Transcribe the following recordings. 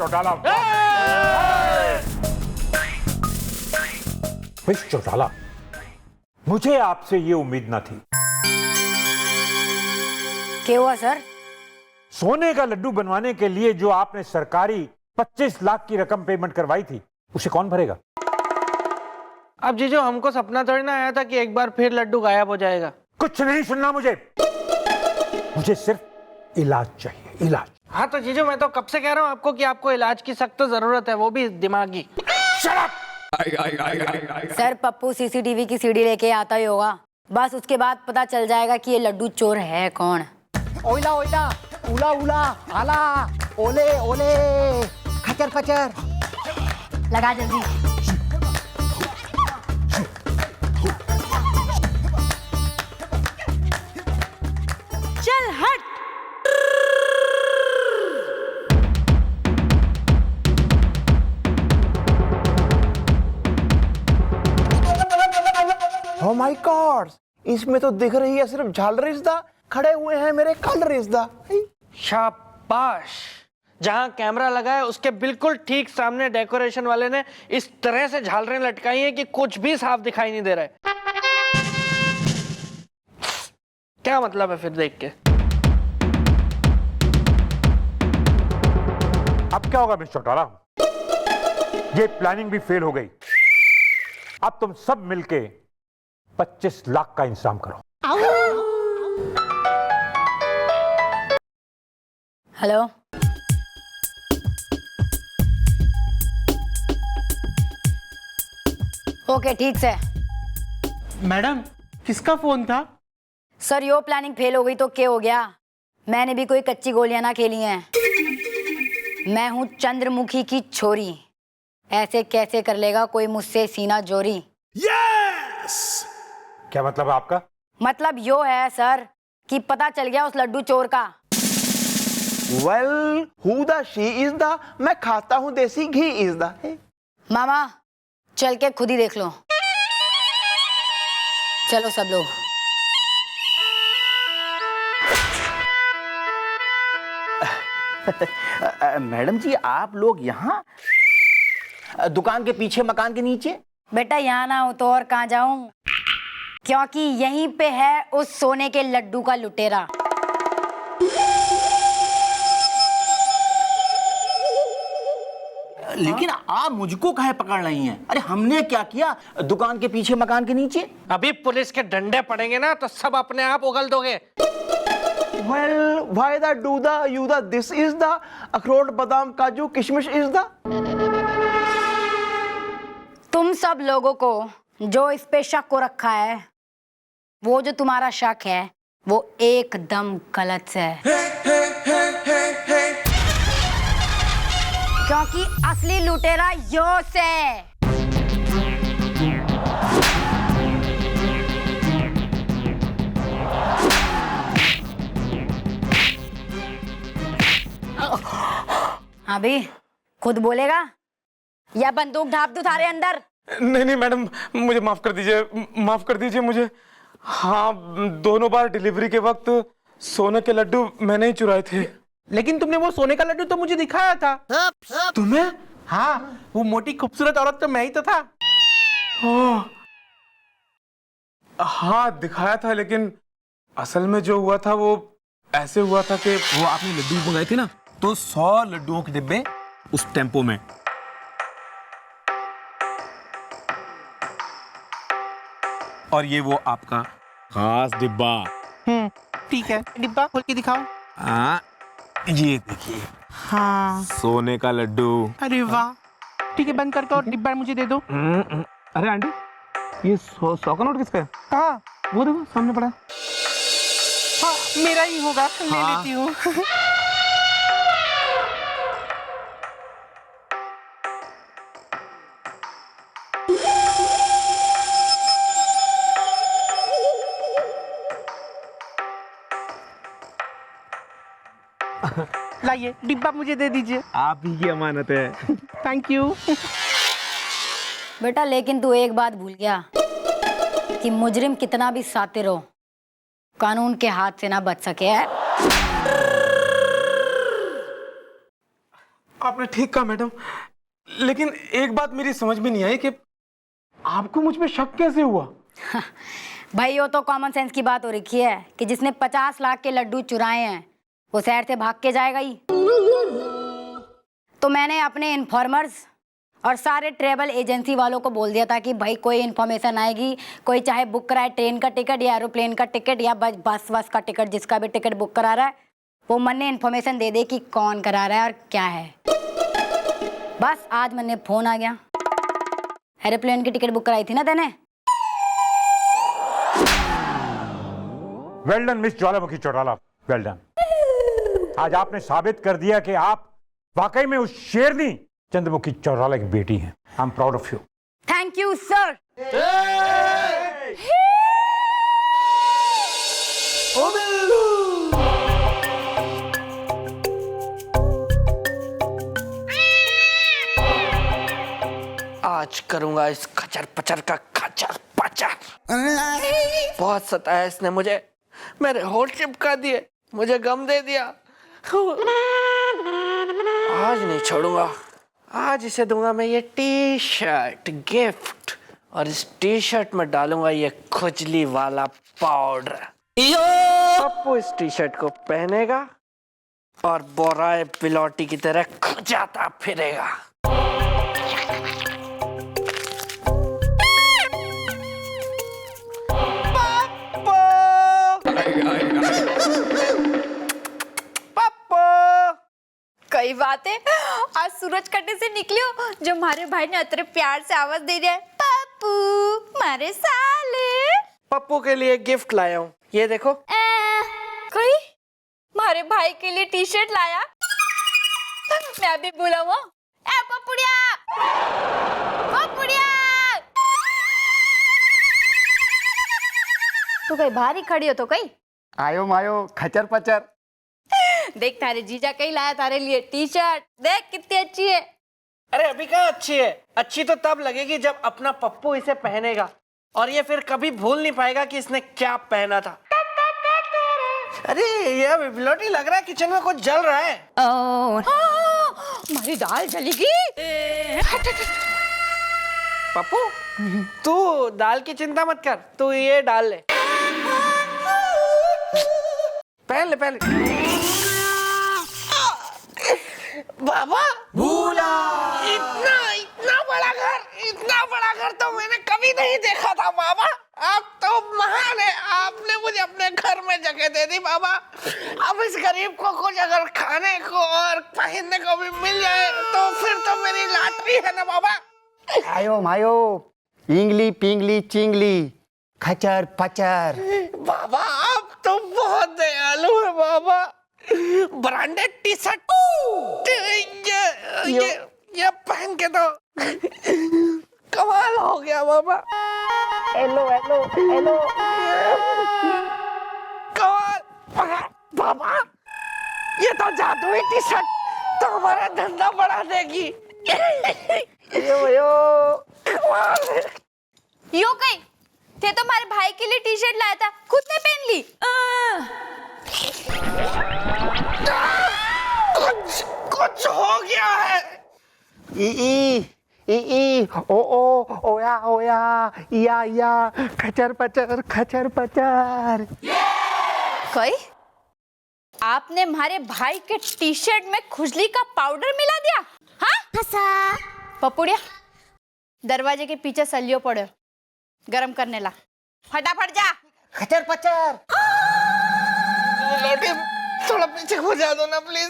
Chautala. Miss Chautala, मुझे आपसे ये उम्मीद ना थी। क्या हुआ सर? सोने का लड्डू बनवाने के लिए जो आपने सरकारी 25 लाख की रकम पेमेंट करवाई थी, उसे कौन भरेगा? अब जीजू, हमको सपना थोड़ी ना आया था कि एक बार फिर लड्डू गायब हो जाएगा। कुछ नहीं सुनना मुझे सिर्फ इलाज चाहिए, इलाज। हाँ तो जीजू, मैं तो कब से कह रहा हूँ आपको कि आपको इलाज की सख्त जरूरत है, वो भी दिमागी। सर पप्पू सीसीटीवी की सीडी लेके आता ही होगा, बस उसके बाद पता चल जाएगा कि ये लड्डू चोर है कौन। ओइला ओइला, उला उला, आला, ओले ओले, खचर खचर। लगा जल्दी। चल हट। ओ माय गॉड, इसमें तो दिख रही है सिर्फ झालर रिश्ता, खड़े हुए हैं मेरे कल रिश्ता। शाबाश। जहां कैमरा लगा है उसके बिल्कुल ठीक सामने डेकोरेशन वाले ने इस तरह से झालरें लटकाई हैं कि कुछ भी साफ दिखाई नहीं दे रहा है। क्या मतलब है फिर देख के? अब क्या होगा मिस चौटाला? ये प्लानिंग भी फेल हो गई। अब तुम सब मिलके 25 लाख का इंतजाम करो। हेलो, ओके ठीक से। मैडम, किसका फोन था? सर यो प्लानिंग फेल हो गई तो क्या हो गया? मैंने भी कोई कच्ची गोलियां ना खेली हैं। मैं हूं चंद्रमुखी की छोरी, ऐसे कैसे कर लेगा कोई मुझसे सीना जोरी। यस! क्या मतलब है आपका? मतलब यो है सर कि पता चल गया उस लड्डू चोर का। Well, who the she is the, मैं खाता हूँ देसी घी इज द। मामा चल के खुद ही देख लो। चलो सब लोग। मैडम जी, आप लोग यहाँ दुकान के पीछे मकान के नीचे? बेटा यहाँ ना हो तो और कहाँ जाऊं, क्योंकि यहीं पे है उस सोने के लड्डू का लुटेरा। लेकिन आप मुझको काहे पकड़ रही हैं? अरे हमने क्या किया दुकान के पीछे मकान के नीचे? अभी पुलिस के डंडे पड़ेंगे ना तो सब अपने आप उगल दोगे। Well, why the do the you the this is the, अखरोट बादाम काजू किशमिश इज द। तुम सब लोगों को जो इस पे शक को रखा है, वो जो तुम्हारा शक है वो एकदम गलत है। क्योंकि असली लुटेरा यो से। अभी खुद बोलेगा या बंदूक ढाप दूं थारे अंदर? नहीं नहीं मैडम, मुझे माफ कर दीजिए, माफ कर दीजिए मुझे। हाँ, दोनों बार डिलीवरी के वक्त सोने के लड्डू मैंने ही चुराए थे। लेकिन तुमने वो सोने का लड्डू तो मुझे दिखाया था। तुम्हें? हाँ, वो मोटी खूबसूरत औरत तो मैं ही तो था। ओह, हाँ दिखाया था, लेकिन असल में जो हुआ था वो ऐसे हुआ था कि वो आपने लड्डू मंगाए थे ना, तो 100 लड्डुओं के डिब्बे उस टेम्पो में। और ये वो आपका खास डिब्बा। ठीक है, डिब्बा खोल के दिखाओ। हाँ, ये देखिए। हाँ, सोने का लड्डू। अरे वाह, ठीक है, बंद करके और डिब्बा मुझे दे दो। अरे आंटी, ये 100 का नोट किसका है? हाँ, वो देखो सामने पड़ा है। हाँ, मेरा ही होगा, ले लेती हूँ। लाइए, डिब्बा मुझे दे दीजिए। आप ही की अमानत है। Thank you. बेटा लेकिन तू एक बात भूल गया कि मुजरिम कितना भी सातिर हो, कानून के हाथ से ना बच सके है। आपने ठीक कहा मैडम, लेकिन एक बात मेरी समझ में नहीं आई कि आपको मुझ पे शक कैसे हुआ? भाई वो तो कॉमन सेंस की बात हो रखी है कि जिसने 50 लाख के लड्डू चुराए हैं वो शहर से भाग के जाएगा ही। तो मैंने अपने इन्फॉर्मर्स और सारे ट्रेवल एजेंसी वालों को बोल दिया था कि भाई कोई इन्फॉर्मेशन आएगी, कोई चाहे बुक कराए ट्रेन का टिकट या एरोप्लेन का टिकट या बस का टिकट, जिसका भी टिकट बुक करा रहा है वो मन ने इन्फॉर्मेशन दे दे कि कौन करा रहा है और क्या है। बस आज मैंने फोन आ गया। एरोप्लेन की टिकट बुक कराई थी ना तेने? वेल डन मिस ज्वालामुखी चौटाला, वेल डन। आज आपने साबित कर दिया कि आप वाकई में उस शेरनी चंद्रमुखी चौटाला की बेटी हैं। I am proud of you. Thank you sir. आज करूंगा इस खचर पचर का खचर पचर। बहुत सताया इसने मुझे, मेरे होठ चिपका दिए, मुझे गम दे दिया। आज नहीं छोड़ूंगा, आज इसे दूंगा मैं ये टी शर्ट गिफ्ट, और इस टी शर्ट में डालूंगा ये खुजली वाला पाउडर। पप्पू इस टी शर्ट को पहनेगा और बोराए बिलौटी की तरह खुजाता फिरेगा। कई बातें आज सूरज कटने से निकली हो जो हमारे भाई ने अतरे प्यार से आवाज दे दिया है, पप्पू मारे साले। पप्पू के लिए गिफ्ट लाया हूँ, ये देखो। कोई मारे भाई के लिए टी शर्ट लाया? मैं भी बोला हूँ, ए पप्पुड़िया, पप्पुड़िया। तू कहीं बाहर ही खड़ी हो तो कहीं आयो मायो खचर पचर। देख तारे जीजा कहीं लाया तारे लिए टी शर्ट, देख कितनी अच्छी है। अरे अभी कहाँ अच्छी है? अच्छी तो तब लगेगी जब अपना पप्पू इसे पहनेगा और ये फिर कभी भूल नहीं पाएगा कि इसने क्या पहना था। अरे ये बिलौटी लग रहा है किचन में कुछ जल रहा है। हमारी दाल जलेगी। पप्पू तू दाल की चिंता मत कर, तू ये डाल ले, पहन ले पहन ले। बाबा भूला, इतना बड़ा घर तो मैंने कभी नहीं देखा था बाबा। आप तो महान है, आपने मुझे अपने घर में जगह दे दी बाबा। अब इस गरीब को कुछ अगर खाने को और पहनने को भी मिल जाए तो फिर तो मेरी लॉटरी है ना बाबा। आयो मायो इंगली पिंगली चिंगली खचर पचर। बाबा आप तो बहुत दयालु है बाबा। ब्रांडेड टी शर्ट ये पहन के तो कमाल हो गया बाबा। हेलो हेलो हेलो कमाल बाबा, ये तो जादुई टी शर्ट तो हमारा धंधा बढ़ा देगी। यो कमाल है। यो कहीं थे तो हमारे भाई के लिए टी शर्ट लाया था, खुद ने पहन ली। कुछ हो गया है। ई ओया या खचर पचर। कोई आपने हमारे भाई के टी शर्ट में खुजली का पाउडर मिला दिया? हाँ पपुड़िया, दरवाजे के पीछे सलियो पड़े, गरम करने ला, फटाफट जा। खचर पचर। लौटी थोड़ा पीछे हो जा दो ना प्लीज।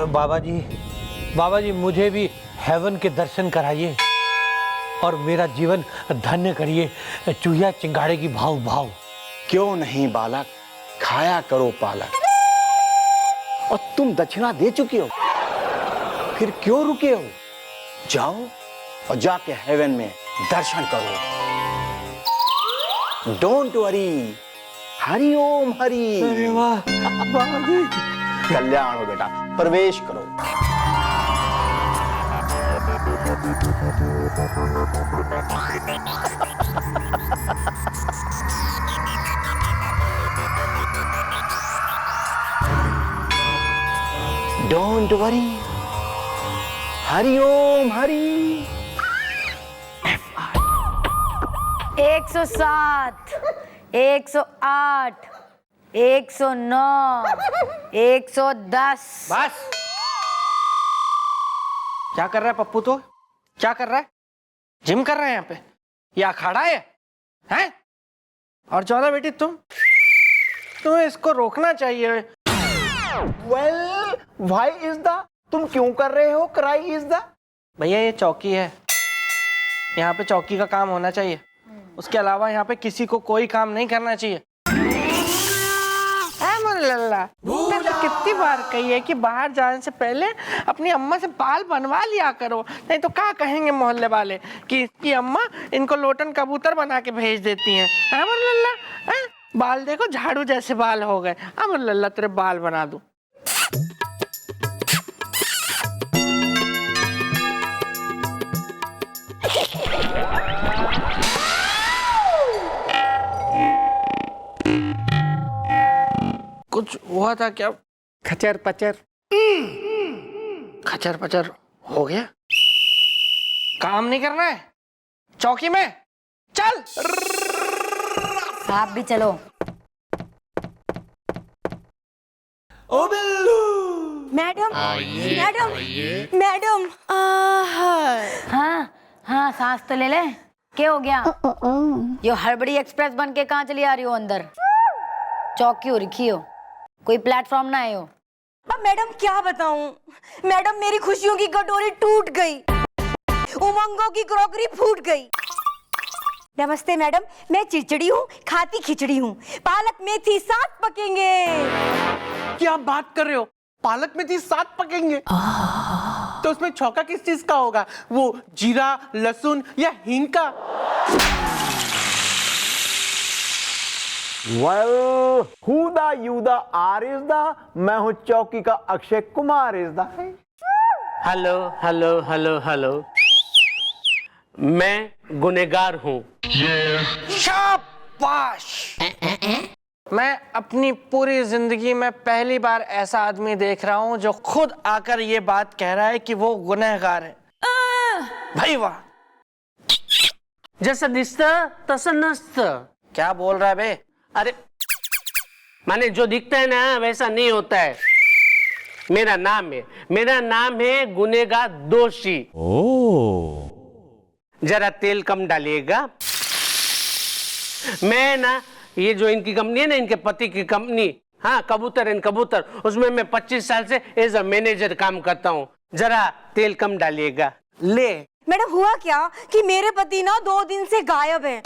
बाबा जी मुझे भी हेवन के दर्शन कराइए और मेरा जीवन धन्य करिए। चूहिया चिंगाड़े की भाव भाव। क्यों नहीं बालक, खाया करो पालक। और तुम दक्षिणा दे चुके हो, फिर क्यों रुके हो? जाओ और जाके हेवन में दर्शन करो। Don't worry, Hari Om Hari. अरे वाह बाबा जी। कल्याण हो बेटा, प्रवेश करो। Don't worry, Hariom Hari. 107, 108, 109, 110। बस। क्या कर रहा है पप्पू? तो क्या कर रहा है? जिम कर रहा है यहाँ पे? या अखाड़ा है? हैं? और ज्यादा बेटी तुम्हें इसको रोकना चाहिए। वेल व्हाई इज द, तुम क्यों कर रहे हो क्राई इज द? भैया ये चौकी है, यहाँ पे चौकी का काम होना चाहिए, उसके अलावा यहाँ पे किसी को कोई काम नहीं करना चाहिए। लल्ला, मैं तो कितनी बार कही है कि बाहर जाने से पहले अपनी अम्मा से बाल बनवा लिया करो, नहीं तो क्या कहेंगे मोहल्ले वाले कि अम्मा इनको लोटन कबूतर बना के भेज देती हैं। लल्ला, बाल देखो झाड़ू जैसे बाल हो गए। लल्ला तेरे बाल बना दूं। कुछ हुआ था क्या? खचर पचर। खचर पचर हो गया? काम नहीं करना है चौकी में? चल। आप भी चलो। ओ बिल्लू। मैडम मैडम मैडम, हाँ हाँ, सांस तो ले ले। क्या हो गया? यो हड़बड़ी एक्सप्रेस बन के कहाँ चली आ रही हो? अंदर चौकी हो रखी हो, कोई प्लेटफॉर्म ना आए हो। अब मैडम क्या बताऊं, मैडम मेरी खुशियों की कटोरी टूट गई, उमंगों की क्रॉकरी फूट गई। नमस्ते मैडम, मैं चिड़चिड़ी हूँ, खाती खिचड़ी हूँ, पालक मेथी साथ पकेंगे। क्या बात कर रहे हो? पालक मेथी साथ पकेंगे? तो उसमें छौका किस चीज का होगा? वो जीरा, लहसुन या हींग का? Well who the you the are is the, मैं हूं चौकी का Akshay Kumar is the. Hello hello hello hello, मैं गुनहगार हूँ। शाबाश। मैं अपनी पूरी जिंदगी में पहली बार ऐसा आदमी देख रहा हूँ जो खुद आकर ये बात कह रहा है कि वो गुनहगार है। भाई वाह। जैसा दिसता तसा नसता। क्या बोल रहा है बे? अरे माने जो दिखता है ना वैसा नहीं होता है। मेरा नाम है गुनहगार दोषी। जरा तेल कम डालिएगा। मैं ना ये जो इनकी कंपनी है ना, इनके पति की कंपनी, हाँ कबूतर एंड कबूतर, उसमें मैं 25 साल से एज अ मैनेजर काम करता हूँ। जरा तेल कम डालिएगा। ले मैडम हुआ क्या कि मेरे पति ना 2 दिन से गायब हैं।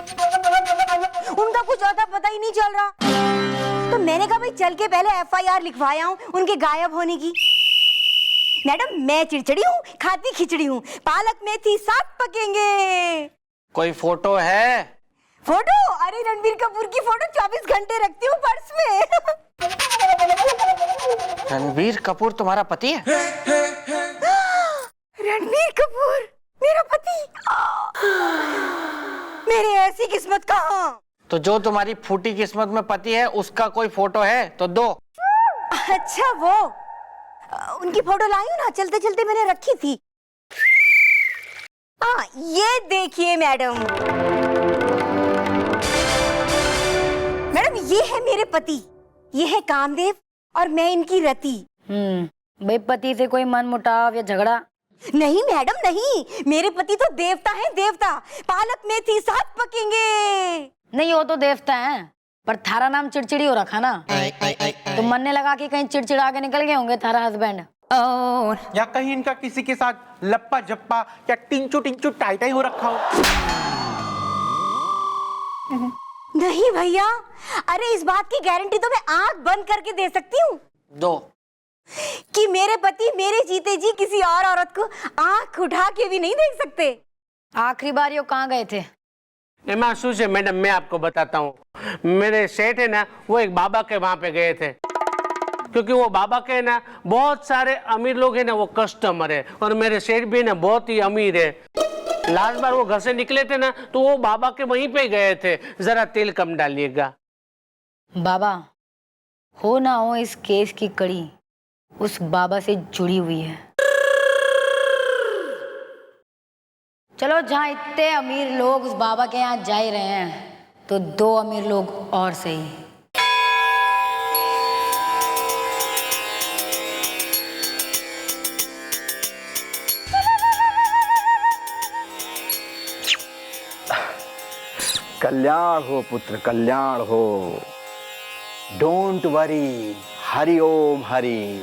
उनका कुछ अता पता ही नहीं चल रहा, तो मैंने कहा भाई चल के पहले FIR लिखवाया हूँ उनके गायब होने की। मैडम मैं चिड़चिड़ी हूँ, खाती खिचड़ी हूँ, पालक मेथी साथ पकेंगे। कोई फोटो है? फोटो? अरे रणबीर कपूर की फोटो 24 घंटे रखती हूँ पर्स में। रणबीर कपूर तुम्हारा पति है? रणबीर कपूर मेरा पति? मेरी ऐसी किस्मत कहाँ? तो जो तुम्हारी फूटी किस्मत में पति है उसका कोई फोटो है तो दो। अच्छा वो उनकी फोटो लाई हूँ ना, चलते चलते मैंने रखी थी। हाँ ये देखिए मैडम, मैडम ये है मेरे पति, ये है कामदेव और मैं इनकी रति। भाई पति से कोई मन मुटाव या झगड़ा? नहीं मैडम नहीं, मेरे पति तो देवता है देवता, पालक मेथी साथ पकेंगे। नहीं वो तो देवता है, पर थारा नाम चिड़चिड़ी हो रखा ना, तो मन ने लगा कि कहीं चिड़चिड़ा के निकल गए होंगे थारा हस्बैंड। या कहीं इनका किसी के साथ लप्पा जप्पा या टिंचू टिंचू टाई हो रखा हो? नहीं भैया, अरे इस बात की गारंटी तो मैं आंख बंद करके दे सकती हूँ दो कि मेरे पति मेरे जीते जी किसी और औरत को आंख उठा के भी नहीं देख सकते। आखिरी बार यो कहाँ गए थे? महसूस है मैडम, मैं आपको बताता हूँ। मेरे सेठ है ना, वो एक बाबा के वहां पे गए थे, क्योंकि वो बाबा के ना बहुत सारे अमीर लोग हैं ना, वो कस्टमर है, और मेरे सेठ भी ना बहुत ही अमीर है। लास्ट बार वो घर से निकले थे ना तो वो बाबा के वहीं पे गए थे, जरा तेल कम डालिएगा। बाबा हो ना हो इस केस की कड़ी उस बाबा से जुड़ी हुई है। चलो जहां इतने अमीर लोग उस बाबा के यहाँ जा ही रहे हैं तो 2 अमीर लोग और सही। कल्याण हो पुत्र, कल्याण हो। Don't worry, Hari Om Hari.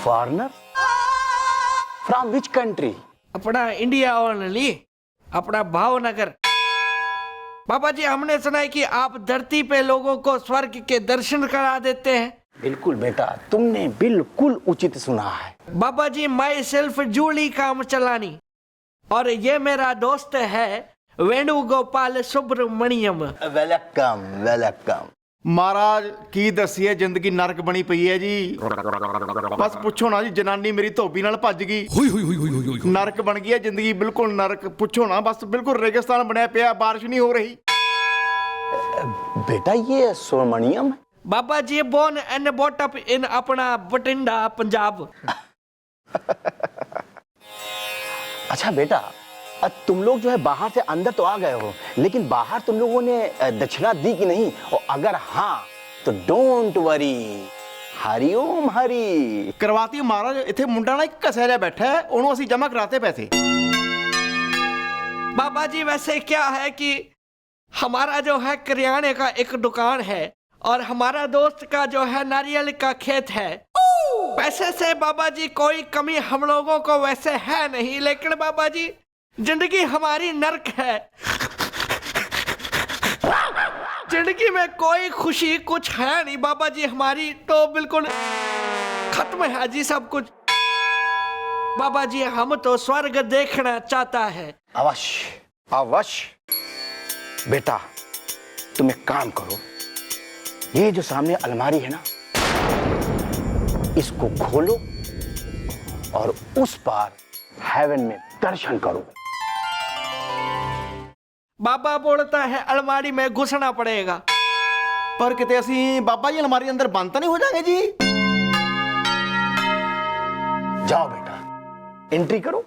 Foreigner from which country? अपना इंडिया ओनली, अपना भावनगर। बाबा जी, हमने सुना है कि आप धरती पे लोगों को स्वर्ग के दर्शन करा देते हैं। बिल्कुल बेटा, तुमने बिल्कुल उचित सुना है। बाबा जी, माई सेल्फ जूली काम चलानी, और ये मेरा दोस्त है वेणुगोपाल सुब्रमण्यम। Welcome welcome. महाराज की दसिए जिंदगी नरक बनी पई है जी। बस पूछो ना जी, जनानी मेरी धोबी नाल भज गई, नरक बन गई है जिंदगी, बिल्कुल नरक। पूछो ना, बस बिल्कुल रेगिस्तान बनया पिया, बारिश नहीं हो रही। बेटा ये सुब्रमण्यम? बाबा जी, born and brought up in अपना बठिंडा पंजाब। अच्छा बेटा, तुम लोग जो है बाहर से अंदर तो आ गए हो, लेकिन बाहर तुम लोगों ने दक्षिणा दी कि नहीं? और अगर हाँ तो डोंट वरी, हरि ओम हरि। करवाती महाराज, इथे मुंडा ना एक कसेरा बैठा है, उन्होंने असी जमा कराते पैसे। बाबा जी, वैसे क्या है कि हमारा जो है करियाने का एक दुकान है और हमारा दोस्त का जो है नारियल का खेत है। पैसे से बाबा जी कोई कमी हम लोगों को वैसे है नहीं, लेकिन बाबा जी जिंदगी हमारी नर्क है। जिंदगी में कोई खुशी कुछ है नहीं बाबा जी, हमारी तो बिल्कुल खत्म है जी सब कुछ। बाबा जी, हम तो स्वर्ग देखना चाहता है। अवश्य अवश्य। बेटा तुम एक काम करो, ये जो सामने अलमारी है ना, इसको खोलो और उस पार हेवन में दर्शन करो। बाबा बोलता है अलमारी में घुसना पड़ेगा। पर किते असी बाबा जी अलमारी अंदर बंद तो नहीं हो जाएंगे जी? जाओ बेटा, एंट्री करो।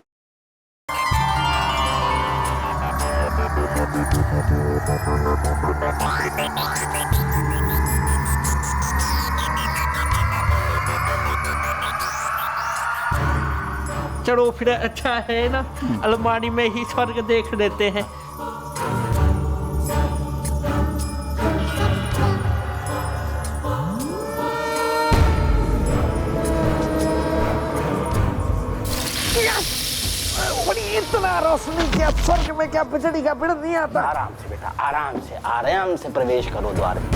चलो फिर अच्छा है ना, अलमारी में ही स्वर्ग देख लेते हैं। इतना रोशनी क्या, स्वर्ग में क्या बिजली का बिल नहीं आता? आराम से बेटा, आराम से प्रवेश करो द्वार में।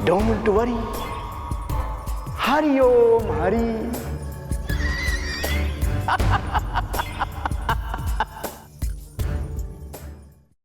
Don't worry, Hari Om Hari.